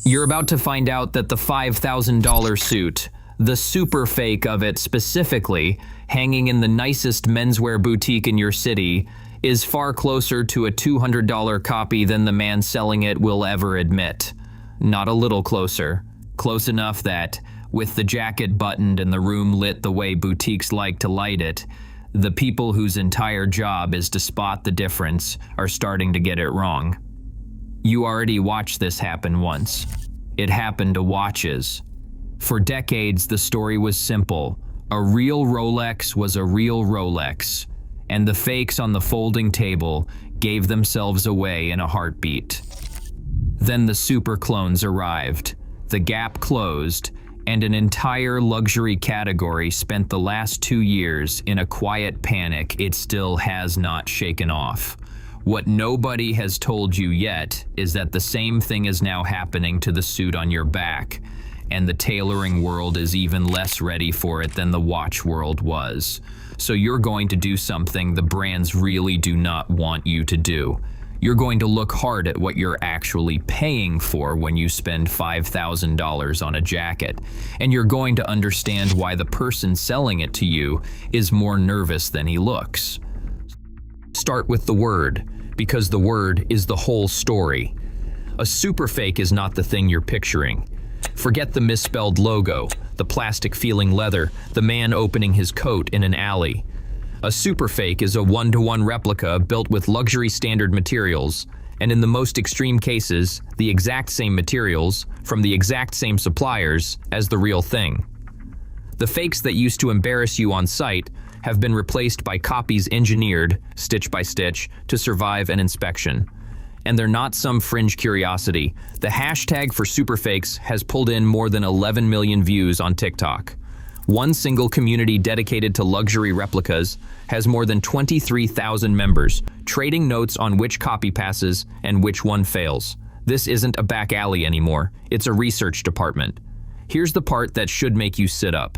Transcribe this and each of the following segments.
You're about to find out that the $5,000 suit, the Superfake of it specifically, hanging in the nicest menswear boutique in your city, is far closer to a $200 copy than the man selling it will ever admit. Not a little closer. Close enough that, with the jacket buttoned and the room lit the way boutiques like to light it, the people whose entire job is to spot the difference are starting to get it wrong. You already watched this happen once. It happened to watches. For decades, the story was simple. A real Rolex was a real Rolex, and the fakes on the folding table gave themselves away in a heartbeat. Then the superclones arrived, the gap closed, and an entire luxury category spent the last 2 years in a quiet panic it still has not shaken off. What nobody has told you yet is that the same thing is now happening to the suit on your back, and the tailoring world is even less ready for it than the watch world was. So you're going to do something the brands really do not want you to do. You're going to look hard at what you're actually paying for when you spend $5,000 on a jacket, and you're going to understand why the person selling it to you is more nervous than he looks. Start with the word, because the word is the whole story. A superfake is not the thing you're picturing. Forget the misspelled logo, the plastic-feeling leather, the man opening his coat in an alley. A superfake is a one-to-one replica built with luxury standard materials, and in the most extreme cases, the exact same materials from the exact same suppliers as the real thing. The fakes that used to embarrass you on site have been replaced by copies engineered, stitch by stitch, to survive an inspection. And they're not some fringe curiosity. The hashtag for superfakes has pulled in more than 11 million views on TikTok. One single community dedicated to luxury replicas has more than 23,000 members, trading notes on which copy passes and which one fails. This isn't a back alley anymore, it's a research department. Here's the part that should make you sit up.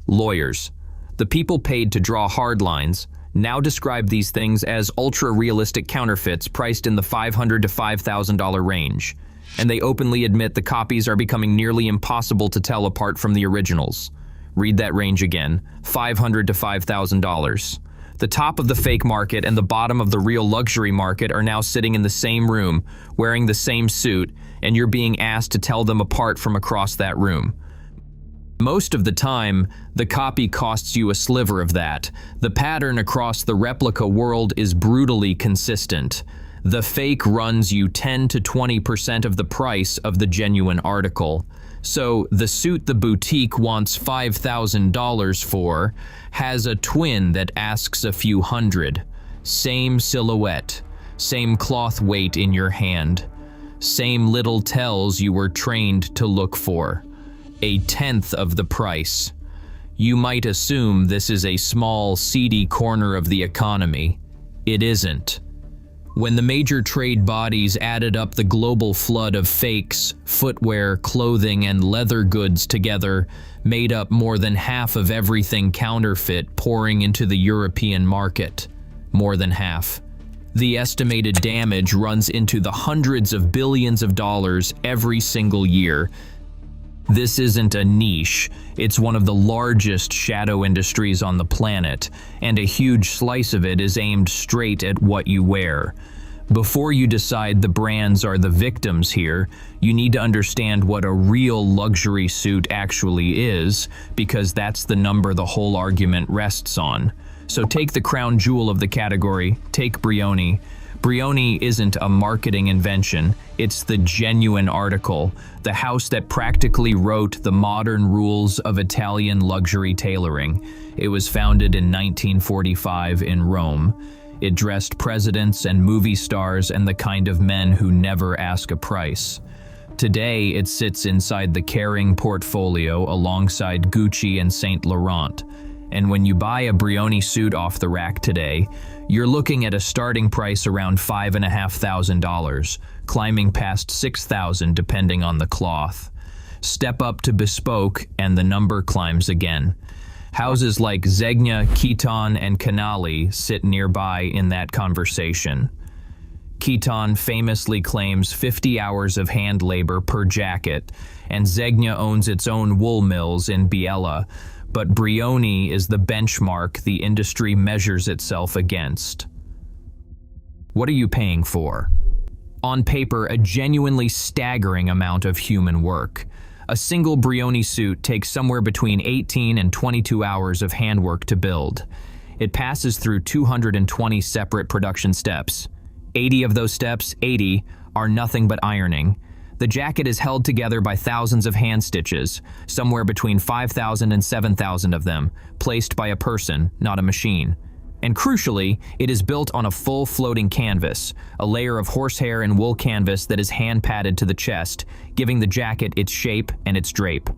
Lawyers, the people paid to draw hard lines, now describe these things as ultra-realistic counterfeits priced in the $500 to $5,000 range, and they openly admit the copies are becoming nearly impossible to tell apart from the originals. Read that range again, $500 to $5,000. The top of the fake market and the bottom of the real luxury market are now sitting in the same room, wearing the same suit, and you're being asked to tell them apart from across that room. Most of the time, the copy costs you a sliver of that. The pattern across the replica world is brutally consistent. The fake runs you 10 to 20% of the price of the genuine article. So the suit the boutique wants $5,000 for has a twin that asks a few hundred. Same silhouette, same cloth weight in your hand, same little tells you were trained to look for. A tenth of the price. You might assume this is a small, seedy corner of the economy. It isn't. When the major trade bodies added up the global flood of fakes, footwear, clothing, and leather goods together, made up more than half of everything counterfeit pouring into the European market. More than half. The estimated damage runs into the hundreds of billions of dollars every single year. This isn't a niche, it's one of the largest shadow industries on the planet, and a huge slice of it is aimed straight at what you wear. Before you decide the brands are the victims here, you need to understand what a real luxury suit actually is, because that's the number the whole argument rests on. So take the crown jewel of the category, take Brioni. Brioni isn't a marketing invention, it's the genuine article, the house that practically wrote the modern rules of Italian luxury tailoring. It was founded in 1945 in Rome. It dressed presidents and movie stars and the kind of men who never ask a price. Today, it sits inside the Kering portfolio alongside Gucci and Saint Laurent. And when you buy a Brioni suit off the rack today, you're looking at a starting price around $5,500, climbing past $6,000 depending on the cloth. Step up to bespoke and the number climbs again. Houses like Zegna, Kiton, and Canali sit nearby in that conversation. Khitan famously claims 50 hours of hand labor per jacket, and Zegna owns its own wool mills in Biella, but Brioni is the benchmark the industry measures itself against. What are you paying for? On paper, a genuinely staggering amount of human work. A single Brioni suit takes somewhere between 18 and 22 hours of handwork to build. It passes through 220 separate production steps. 80 of those steps, 80, are nothing but ironing. The jacket is held together by thousands of hand stitches, somewhere between 5,000 and 7,000 of them, placed by a person, not a machine. And crucially, it is built on a full floating canvas, a layer of horsehair and wool canvas that is hand padded to the chest, giving the jacket its shape and its drape.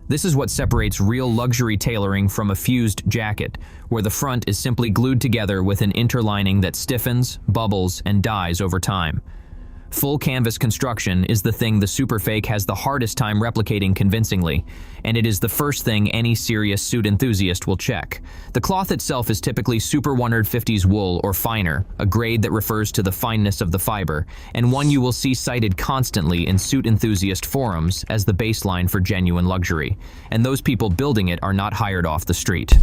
This is what separates real luxury tailoring from a fused jacket, where the front is simply glued together with an interlining that stiffens, bubbles, and dies over time. Full canvas construction is the thing the Superfake has the hardest time replicating convincingly, and it is the first thing any serious suit enthusiast will check. The cloth itself is typically Super 150s wool or finer, a grade that refers to the fineness of the fiber, and one you will see cited constantly in suit enthusiast forums as the baseline for genuine luxury, and those people building it are not hired off the street.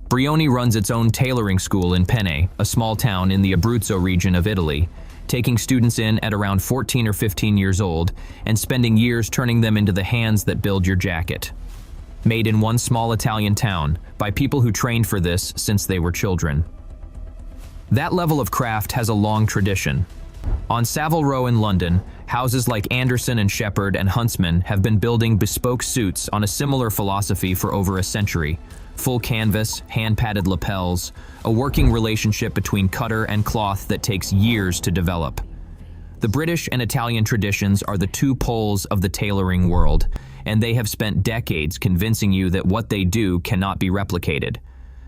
Brioni runs its own tailoring school in Penne, a small town in the Abruzzo region of Italy, taking students in at around 14 or 15 years old and spending years turning them into the hands that build your jacket. Made in one small Italian town by people who trained for this since they were children. That level of craft has a long tradition. On Savile Row in London, houses like Anderson and Shepherd and Huntsman have been building bespoke suits on a similar philosophy for over a century. Full canvas, hand-padded lapels, a working relationship between cutter and cloth that takes years to develop. The British and Italian traditions are the two poles of the tailoring world, and they have spent decades convincing you that what they do cannot be replicated.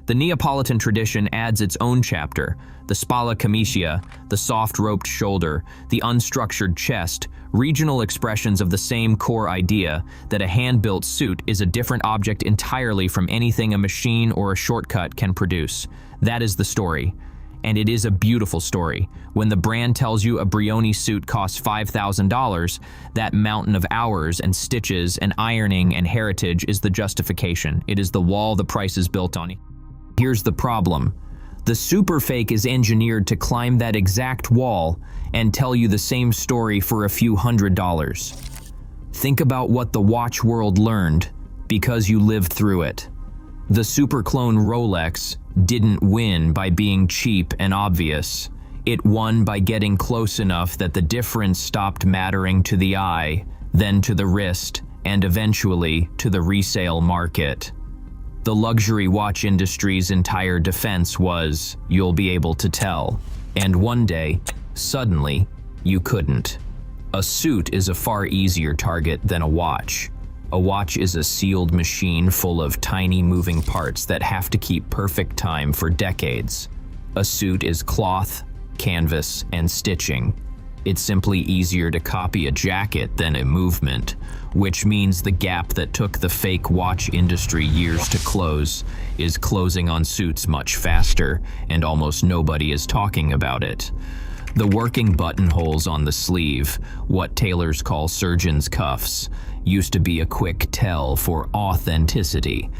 The Neapolitan tradition adds its own chapter, the spalla camicia, the soft roped shoulder, the unstructured chest, regional expressions of the same core idea that a hand-built suit is a different object entirely from anything a machine or a shortcut can produce. That is the story. And it is a beautiful story. When the brand tells you a Brioni suit costs $5,000, that mountain of hours and stitches and ironing and heritage is the justification. It is the wall the price is built on. Here's the problem. The Superfake is engineered to climb that exact wall and tell you the same story for a few $100s. Think about what the watch world learned because you lived through it. The superclone Rolex didn't win by being cheap and obvious. It won by getting close enough that the difference stopped mattering to the eye, then to the wrist, and eventually to the resale market. The luxury watch industry's entire defense was, you'll be able to tell. And one day, suddenly, you couldn't. A suit is a far easier target than a watch. A watch is a sealed machine full of tiny moving parts that have to keep perfect time for decades. A suit is cloth, canvas, and stitching. It's simply easier to copy a jacket than a movement, which means the gap that took the fake watch industry years to close is closing on suits much faster, and almost nobody is talking about it. The working buttonholes on the sleeve, what tailors call surgeon's cuffs, used to be a quick tell for authenticity.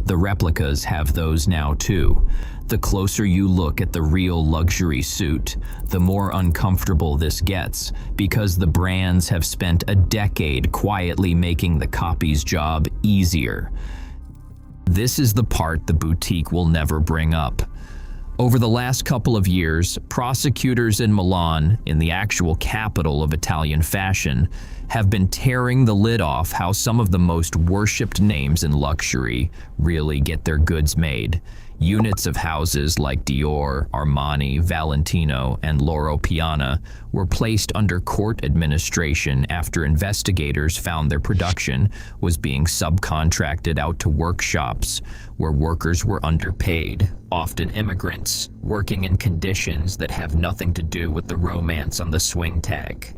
The replicas have those now too. The closer you look at the real luxury suit, the more uncomfortable this gets, because the brands have spent a decade quietly making the copy's job easier. This is the part the boutique will never bring up. Over the last couple of years, prosecutors in Milan, in the actual capital of Italian fashion, have been tearing the lid off how some of the most worshipped names in luxury really get their goods made. Units of houses like Dior, Armani, Valentino, and Loro Piana were placed under court administration after investigators found their production was being subcontracted out to workshops where workers were underpaid, often immigrants, working in conditions that have nothing to do with the romance on the swing tag.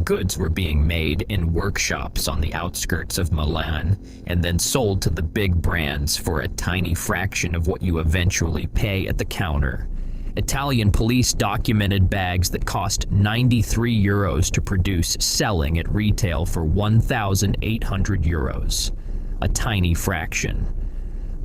Goods were being made in workshops on the outskirts of Milan and then sold to the big brands for a tiny fraction of what you eventually pay at the counter. Italian police documented bags that cost 93 euros to produce selling at retail for 1,800 euros, a tiny fraction.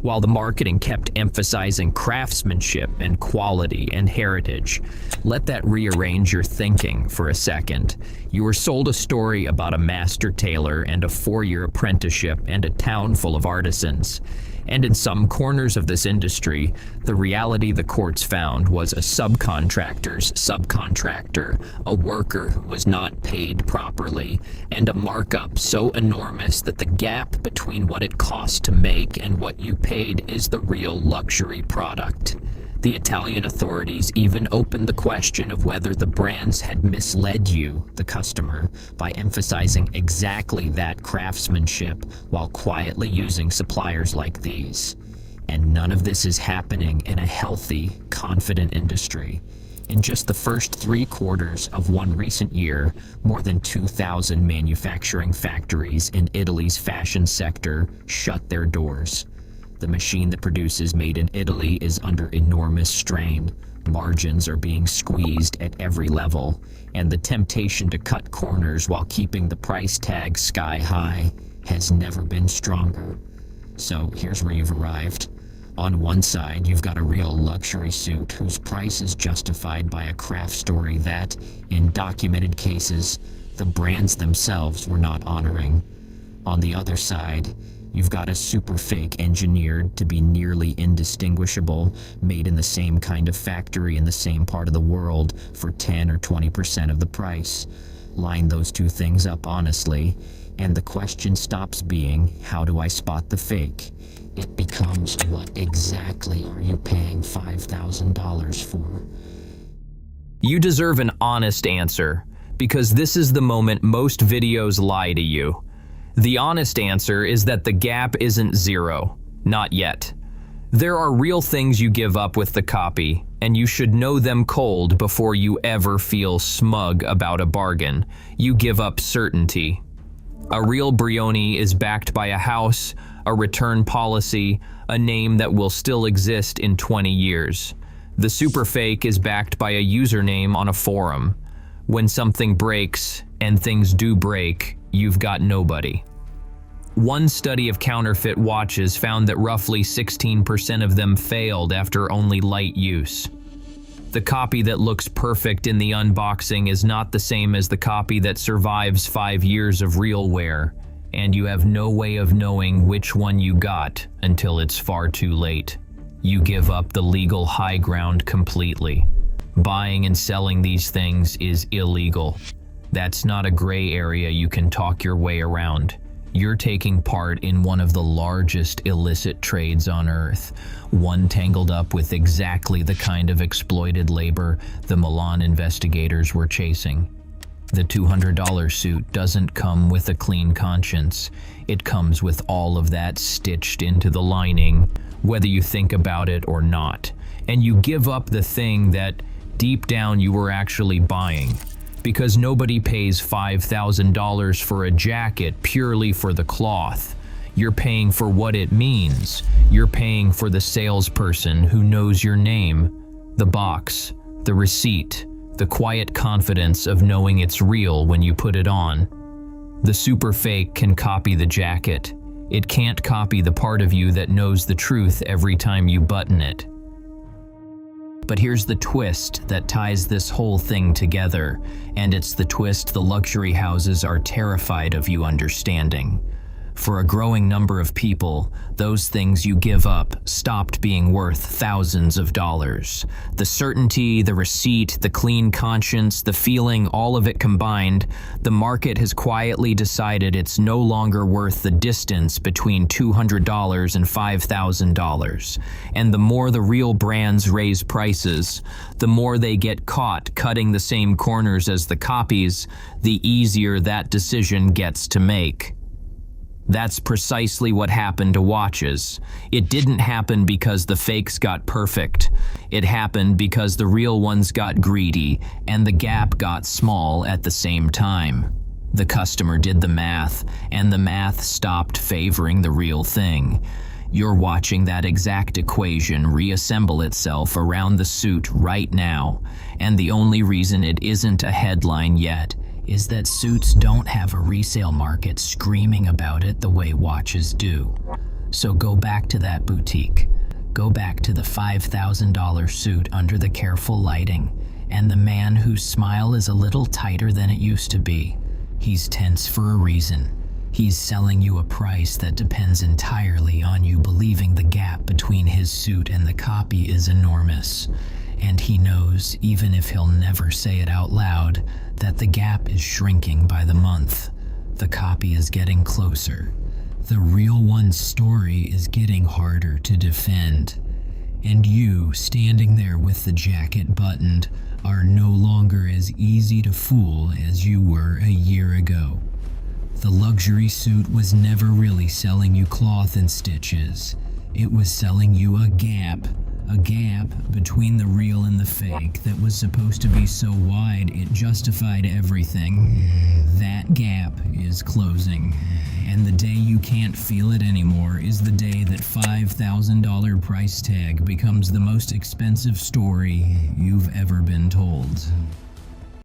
While the marketing kept emphasizing craftsmanship and quality and heritage, let that rearrange your thinking for a second. You were sold a story about a master tailor and a 4-year apprenticeship and a town full of artisans. And in some corners of this industry, the reality the courts found was a subcontractor's subcontractor, a worker who was not paid properly, and a markup so enormous that the gap between what it cost to make and what you paid is the real luxury product. The Italian authorities even opened the question of whether the brands had misled you, the customer, by emphasizing exactly that craftsmanship while quietly using suppliers like these. And none of this is happening in a healthy, confident industry. In just the first 3 quarters of one recent year, more than 2,000 manufacturing factories in Italy's fashion sector shut their doors. The machine that produces made in Italy is under enormous strain. Margins are being squeezed at every level, and the temptation to cut corners while keeping the price tag sky high has never been stronger. So here's where you've arrived. On one side, you've got a real luxury suit whose price is justified by a craft story that, in documented cases, the brands themselves were not honoring. On the other side, you've got a super fake engineered to be nearly indistinguishable, made in the same kind of factory in the same part of the world for 10 or 20% of the price. Line those two things up honestly, and the question stops being, how do I spot the fake? It becomes, what exactly are you paying $5,000 for? You deserve an honest answer, because this is the moment most videos lie to you. The honest answer is that the gap isn't zero. Not yet. There are real things you give up with the copy, and you should know them cold before you ever feel smug about a bargain. You give up certainty. A real Brioni is backed by a house, a return policy, a name that will still exist in 20 years. The Superfake is backed by a username on a forum. When something breaks, and things do break, you've got nobody. One study of counterfeit watches found that roughly 16% of them failed after only light use. The copy that looks perfect in the unboxing is not the same as the copy that survives 5 years of real wear, and you have no way of knowing which one you got until it's far too late. You give up the legal high ground completely. Buying and selling these things is illegal. That's not a gray area you can talk your way around. You're taking part in one of the largest illicit trades on Earth, one tangled up with exactly the kind of exploited labor the Milan investigators were chasing. The $200 suit doesn't come with a clean conscience. It comes with all of that stitched into the lining, whether you think about it or not. And you give up the thing that deep down you were actually buying. Because nobody pays $5,000 for a jacket purely for the cloth. You're paying for what it means. You're paying for the salesperson who knows your name, the box, the receipt, the quiet confidence of knowing it's real when you put it on. The super fake can copy the jacket. It can't copy the part of you that knows the truth every time you button it. But here's the twist that ties this whole thing together, and it's the twist the luxury houses are terrified of you understanding. For a growing number of people, those things you give up stopped being worth thousands of dollars. The certainty, the receipt, the clean conscience, the feeling, all of it combined, the market has quietly decided it's no longer worth the distance between $200 and $5,000. And the more the real brands raise prices, the more they get caught cutting the same corners as the copies, the easier that decision gets to make. That's precisely what happened to watches. It didn't happen because the fakes got perfect. It happened because the real ones got greedy and the gap got small at the same time. The customer did the math, and the math stopped favoring the real thing. You're watching that exact equation reassemble itself around the suit right now, and the only reason it isn't a headline yet is that suits don't have a resale market screaming about it the way watches do. So go back to that boutique. Go back to the $5,000 suit under the careful lighting, and the man whose smile is a little tighter than it used to be. He's tense for a reason. He's selling you a price that depends entirely on you believing the gap between his suit and the copy is enormous. And he knows, even if he'll never say it out loud, that the gap is shrinking by the month. The copy is getting closer. The real one's story is getting harder to defend. And you, standing there with the jacket buttoned, are no longer as easy to fool as you were a year ago. The luxury suit was never really selling you cloth and stitches. It was selling you a gap between the real and the fake that was supposed to be so wide it justified everything. That gap is closing, and the day you can't feel it anymore is the day that $5,000 price tag becomes the most expensive story you've ever been told.